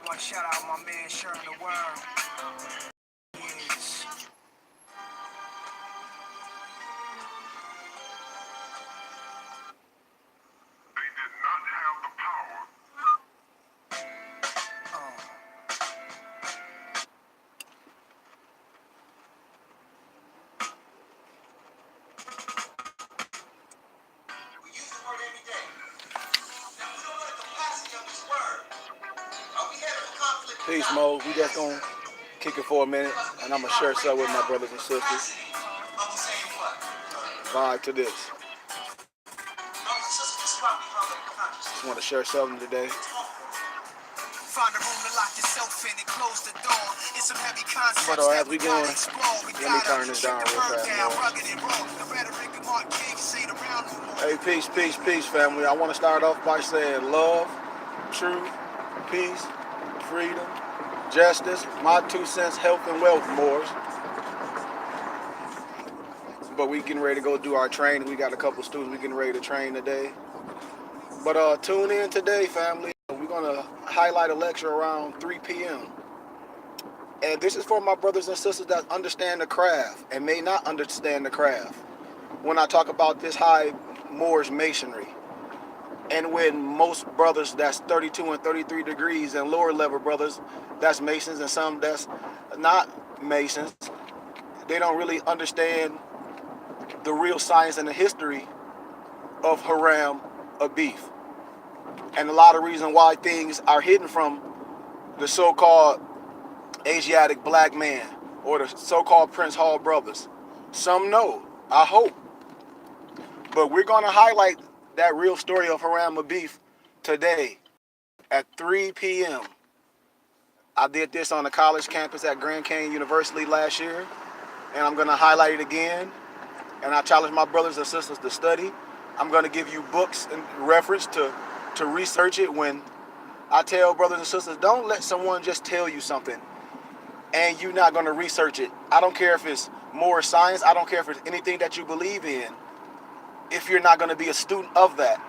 One shout out my man Sharing the World. Yes. They did not have the power. We use the word every day. Now we don't know the capacity of this word. Are we having a conflict? Peace, Mo. We just gonna kick it for a minute, and I'm gonna share something with my brothers and sisters. Vibe to this. Just want to share something today. Find a room to lock yourself in and close the door. It's some heavy concepts that we gotta explore. Let me turn this down real fast. Hey, peace, peace, peace, family. I want to start off by saying love, truth, peace, freedom, justice, my 2 cents, health and wealth, Moors. But we getting ready to go do our training. We got a couple students we getting ready to train today. But tune in today, family. We're going to highlight a lecture around 3 p.m. And this is for my brothers and sisters that understand the craft and may not understand the craft. When I talk about this high Moorish masonry, and when most brothers that's 32 and 33 degrees and lower level brothers that's masons and some that's not masons, they don't really understand the real science and the history of Hiram Abeth. And a lot of reason why things are hidden from the so-called Asiatic black man or the so-called Prince Hall brothers. Some know, I hope. But we're going to highlight that real story of Hiram Abeth today at 3 p.m. I did this on the college campus at Grand Canyon University last year, and I'm going to highlight it again. And I challenge my brothers and sisters to study. I'm going to give you books and reference to research it. When I tell brothers and sisters, don't let someone just tell you something and you're not going to research it. I don't care if it's more science. I don't care if it's anything that you believe in. If you're not going to be a student of that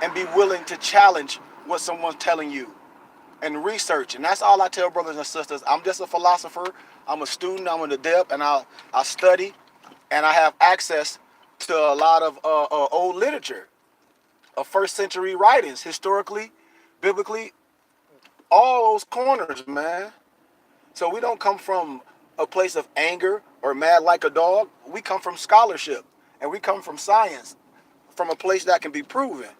and be willing to challenge what someone's telling you and research. And that's all I tell brothers and sisters. I'm just a philosopher. I'm a student. I'm an adept, and I study, and I have access to a lot of old literature, of first century writings, historically, biblically, all those corners, man. So we don't come from a place of anger or mad like a dog. We come from scholarship, and we come from science, from a place that can be proven.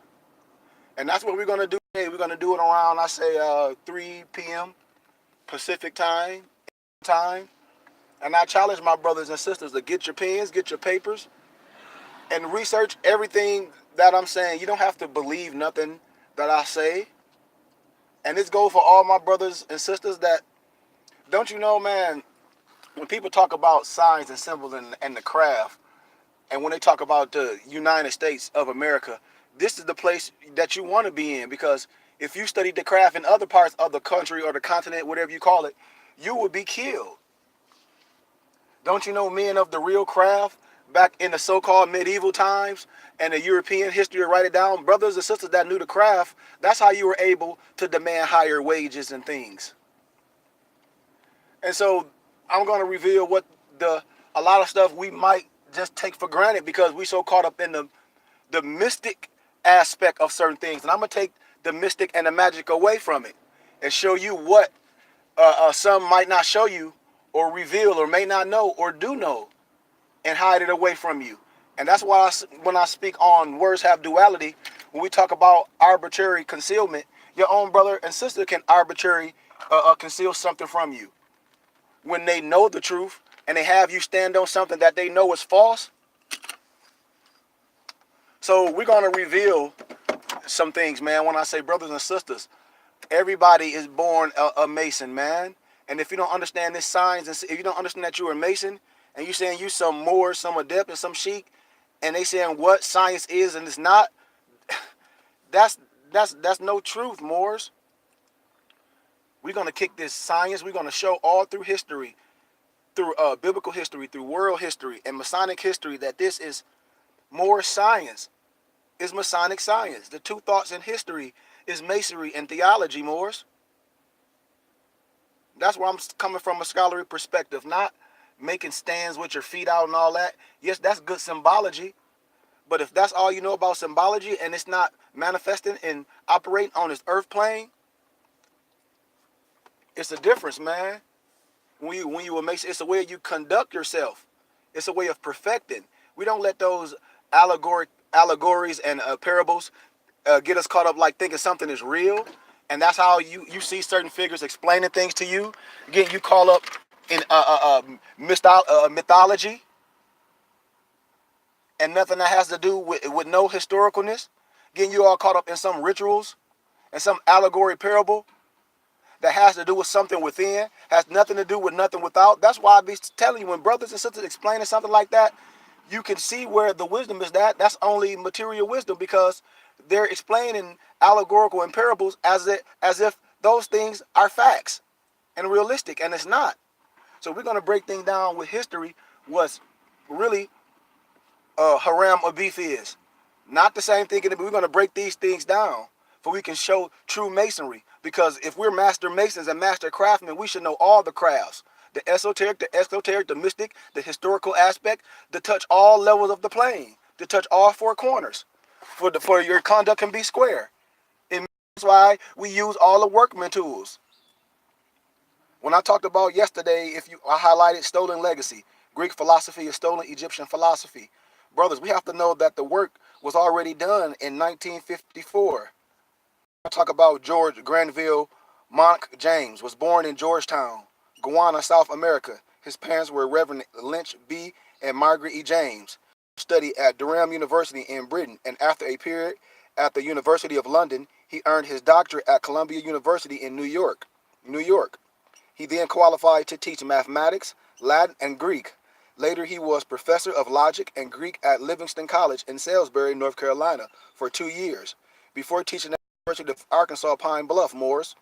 And that's what we're going to do today. We're going to do it around, I say, 3 p.m. Pacific time. And I challenge my brothers and sisters to get your pens, get your papers, and research everything that I'm saying. You don't have to believe nothing that I say. And this goes for all my brothers and sisters that, don't you know, man, when people talk about signs and symbols and the craft, and when they talk about the United States of America, this is the place that you want to be in, because if you studied the craft in other parts of the country or the continent, whatever you call it, you would be killed. Don't you know men of the real craft back in the so-called medieval times and the European history to write it down? Brothers and sisters that knew the craft, that's how you were able to demand higher wages and things. And so I'm going to reveal what a lot of stuff we might just take for granted because we so caught up in the mystic aspect of certain things. And I'm going to take the mystic and the magic away from it and show you what some might not show you or reveal or may not know or do know, and hide it away from you. And that's why when I speak on words have duality, when we talk about arbitrary concealment, your own brother and sister can arbitrarily conceal something from you. When they know the truth and they have you stand on something that they know is false. So we're going to reveal some things, man. When I say brothers and sisters, everybody is born a Mason, man. And if you don't understand this science, and if you don't understand that you're a Mason, and you saying you some Moor, some adept, and some Sheik, and they saying what science is and it's not, that's no truth, Moors. We're going to kick this science. We're going to show all through history, through biblical history, through world history, and Masonic history that this is Moorish science, is Masonic science. The two thoughts in history is masonry and theology, Moors. That's where I'm coming from, a scholarly perspective, not making stands with your feet out and all that. Yes, that's good symbology, but if that's all you know about symbology and it's not manifesting and operating on this earth plane, it's a difference, man. When you will make, it's a way you conduct yourself. It's a way of perfecting. We don't let those allegories and parables get us caught up like thinking something is real, and that's how you see certain figures explaining things to you. Again, you call up in mythology and nothing that has to do with no historicalness. Getting you all caught up in some rituals and some allegory parable that has to do with something within, has nothing to do with nothing without. That's why I be telling you, when brothers and sisters explaining something like that, you can see where the wisdom is. That's only material wisdom, because they're explaining allegorical and parables as if those things are facts and realistic, and it's not. So we're going to break things down with history, what's really haram or beef is. Not the same thing, but we're going to break these things down for we can show true masonry. Because if we're master masons and master craftsmen, we should know all the crafts. The esoteric, the mystic, the historical aspect, to touch all levels of the plane, to touch all four corners, for your conduct can be square. And that's why we use all the workman tools. When I talked about yesterday, I highlighted stolen legacy. Greek philosophy is stolen Egyptian philosophy. Brothers, we have to know that the work was already done in 1954. I talk about George Granville Monk James was born in Georgetown, Guyana, South America. His parents were Reverend Lynch B. and Margaret E. James. He studied at Durham University in Britain, and after a period at the University of London, he earned his doctorate at Columbia University in New York. He then qualified to teach mathematics, Latin, and Greek. Later, he was professor of logic and Greek at Livingston College in Salisbury, North Carolina, for 2 years, before teaching at the University of Arkansas Pine Bluff, Moors.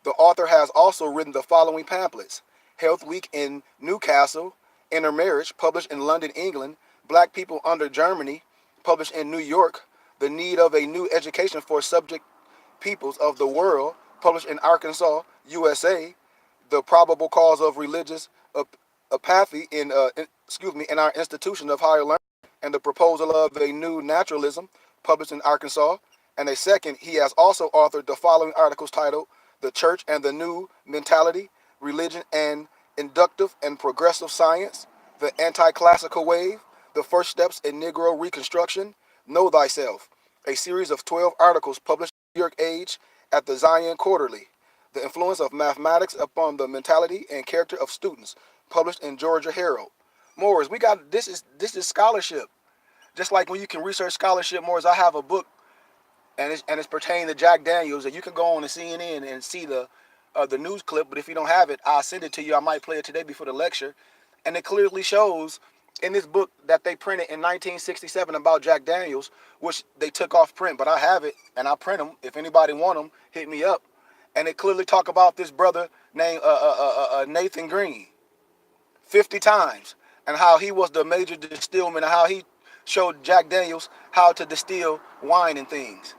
The author has also written the following pamphlets: Health Week in Newcastle, Intermarriage, published in London, England, Black People Under Germany, published in New York, The Need of a New Education for Subject Peoples of the World, published in Arkansas, USA, The Probable Cause of Religious Apathy in our Institution of Higher Learning, and The Proposal of a New Naturalism, published in Arkansas. And a second, he has also authored the following articles titled The Church and the New Mentality, Religion and Inductive and Progressive Science, The Anti-Classical Wave, The First Steps in Negro Reconstruction, Know Thyself, a series of 12 articles published in the New York Age at the Zion Quarterly. The Influence of Mathematics Upon the Mentality and Character of Students, published in Georgia Herald. Moors, this is scholarship. Just like when you can research scholarship, Moors, I have a book, and it's pertaining to Jack Daniels, and you can go on to CNN and see the news clip. But if you don't have it, I'll send it to you. I might play it today before the lecture, and it clearly shows in this book that they printed in 1967 about Jack Daniels, which they took off print, but I have it and I print them. If anybody want them, hit me up. And it clearly talk about this brother named Nathan Green 50 times, and how he was the major distillman, and how he showed Jack Daniels how to distill wine and things.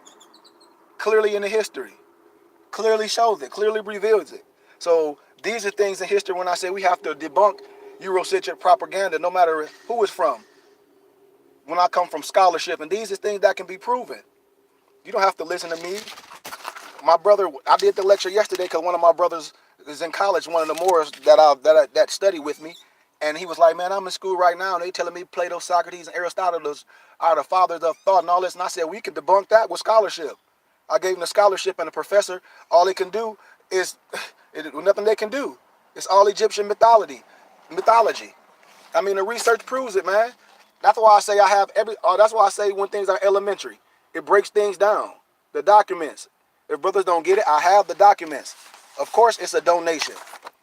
Clearly in the history. Clearly shows it. Clearly reveals it. So these are things in history when I say we have to debunk Eurocentric propaganda, no matter who it's from. When I come from scholarship, and these are things that can be proven. You don't have to listen to me. My brother, I did the lecture yesterday because one of my brothers is in college, one of the Moors that study with me, and he was like, "Man, I'm in school right now, and they telling me Plato, Socrates, and Aristotle are the fathers of thought and all this." And I said, "We can debunk that with scholarship." I gave him the scholarship, and the professor, all he can do is nothing they can do. It's all Egyptian mythology. I mean, the research proves it, man. That's why I say that's why I say when things are elementary, it breaks things down. The documents. If brothers don't get it, I have the documents. Of course, it's a donation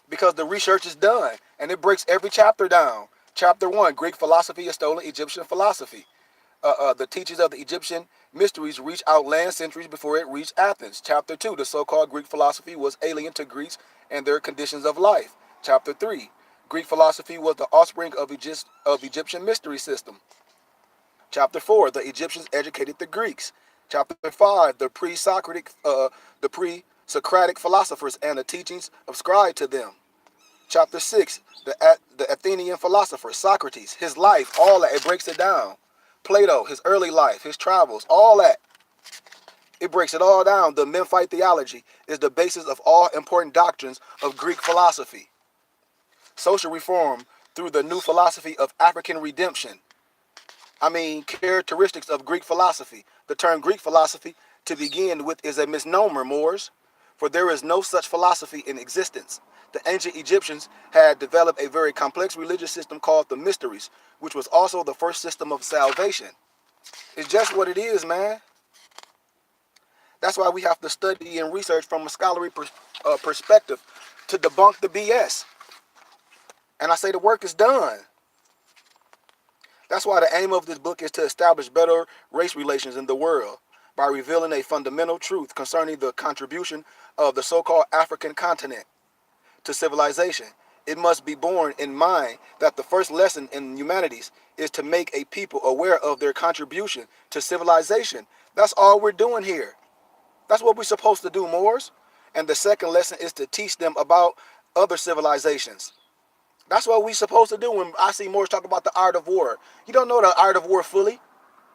because the research is done, and it breaks every chapter down. Chapter 1, Greek philosophy is stolen Egyptian philosophy. The teachings of the Egyptian mysteries reached outland centuries before it reached Athens. Chapter 2, the so-called Greek philosophy was alien to Greeks and their conditions of life. Chapter 3, Greek philosophy was the offspring of Egyptian mystery system. Chapter 4, the Egyptians educated the Greeks. Chapter 5, the pre-Socratic philosophers and the teachings ascribed to them. Chapter 6, the Athenian philosopher, Socrates, his life, all that, it breaks it down. Plato, his early life, his travels, all that. It breaks it all down. The Memphite theology is the basis of all important doctrines of Greek philosophy. Social reform through the new philosophy of African redemption. Characteristics of Greek philosophy. The term Greek philosophy, to begin with, is a misnomer, Moors, for there is no such philosophy in existence. The ancient Egyptians had developed a very complex religious system called the Mysteries, which was also the first system of salvation. It's just what it is, man. That's why we have to study and research from a scholarly perspective to debunk the BS. And I say the work is done. That's why the aim of this book is to establish better race relations in the world by revealing a fundamental truth concerning the contribution of the so-called African continent to civilization. It must be borne in mind that the first lesson in humanities is to make a people aware of their contribution to civilization. That's all we're doing here. That's what we're supposed to do, Moors. And the second lesson is to teach them about other civilizations. That's what we're supposed to do. When I see Moors talk about the art of war, you don't know the art of war fully.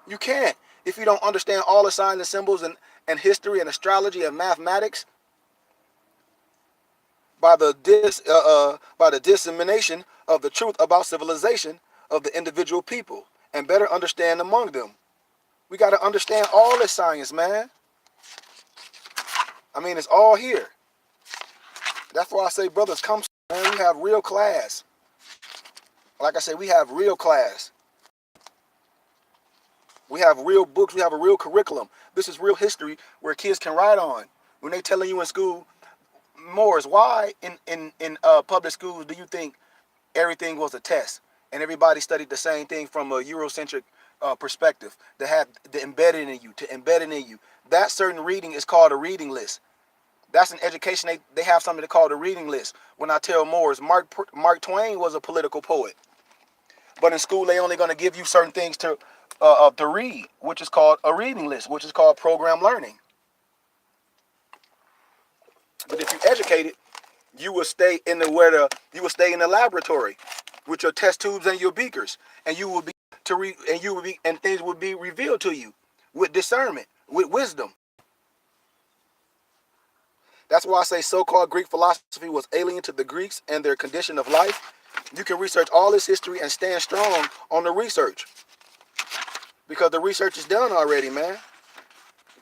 You can't. If you don't understand all the signs and symbols and history and astrology and mathematics, by the dissemination of the truth about civilization of the individual people and better understand among them. We got to understand all this science, man. It's all here. That's why I say, brothers, come, man. We have real class. Like I said, we have real class. We have real books. We have a real curriculum. This is real history where kids can write on. When they telling you in school, Morris, why in public schools do you think everything was a test and everybody studied the same thing from a Eurocentric perspective that had the embedded in you, to embed it in you? That certain reading is called a reading list. That's an education. They have something called a reading list. When I tell Morris, Mark Twain was a political poet. But in school, they only going to give you certain things to read, which is called a reading list, which is called program learning. But if you're educated, you will stay in the laboratory with your test tubes and your beakers, and and things will be revealed to you with discernment, with wisdom. That's why I say so-called Greek philosophy was alien to the Greeks and their condition of life. You can research all this history and stand strong on the research, because the research is done already, man.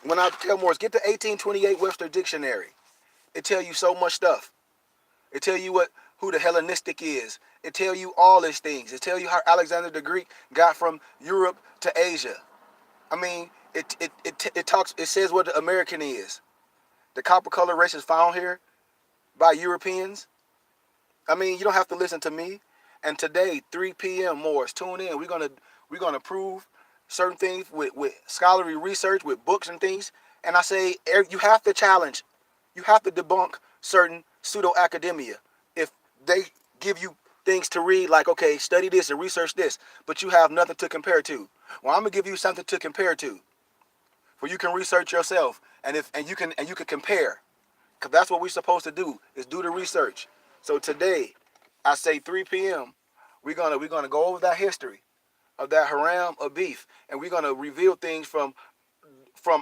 When I tell Morris, get the 1828 Webster Dictionary. It tell you so much stuff. It tell you who the Hellenistic is. It tell you all these things. It tell you how Alexander the Greek got from Europe to Asia. It says what the American is. The copper color race is found here by Europeans. You don't have to listen to me. And today, 3 p.m. Morris, tune in. We're gonna prove certain things with scholarly research, with books and things. And I say you have to challenge, you have to debunk certain pseudo academia. If they give you things to read, like, okay, study this and research this, but you have nothing to compare to. Well, I'm gonna give you something to compare to, where you can research yourself, and you can compare, because that's what we're supposed to do, is do the research. So today, I say 3 p.m. We're gonna go over that history of that haram of beef, and we're gonna reveal things from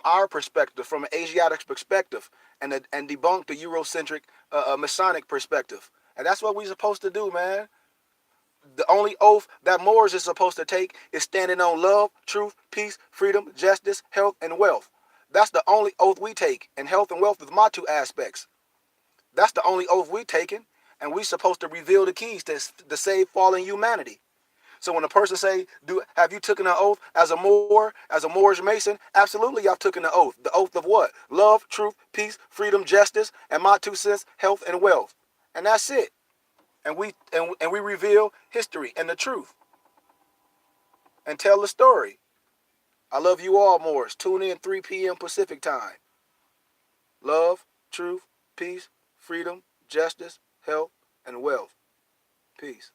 our perspective, from an Asiatic perspective, and debunk the Eurocentric Masonic perspective. And that's what we're supposed to do, man. The only oath that Moors is supposed to take is standing on love, truth, peace, freedom, justice, health, and wealth. That's the only oath we take. And health and wealth is my two aspects. That's the only oath we taking. And we supposed to reveal the keys to save fallen humanity. So when a person say, have you taken an oath as a Moor, as a Moorish Mason? Absolutely, I've taken the oath. The oath of what? Love, truth, peace, freedom, justice, and my 2 cents, health and wealth. And that's it. And we reveal history and the truth and tell the story. I love you all, Moors. Tune in 3 p.m. Pacific time. Love, truth, peace, freedom, justice, health, and wealth. Peace.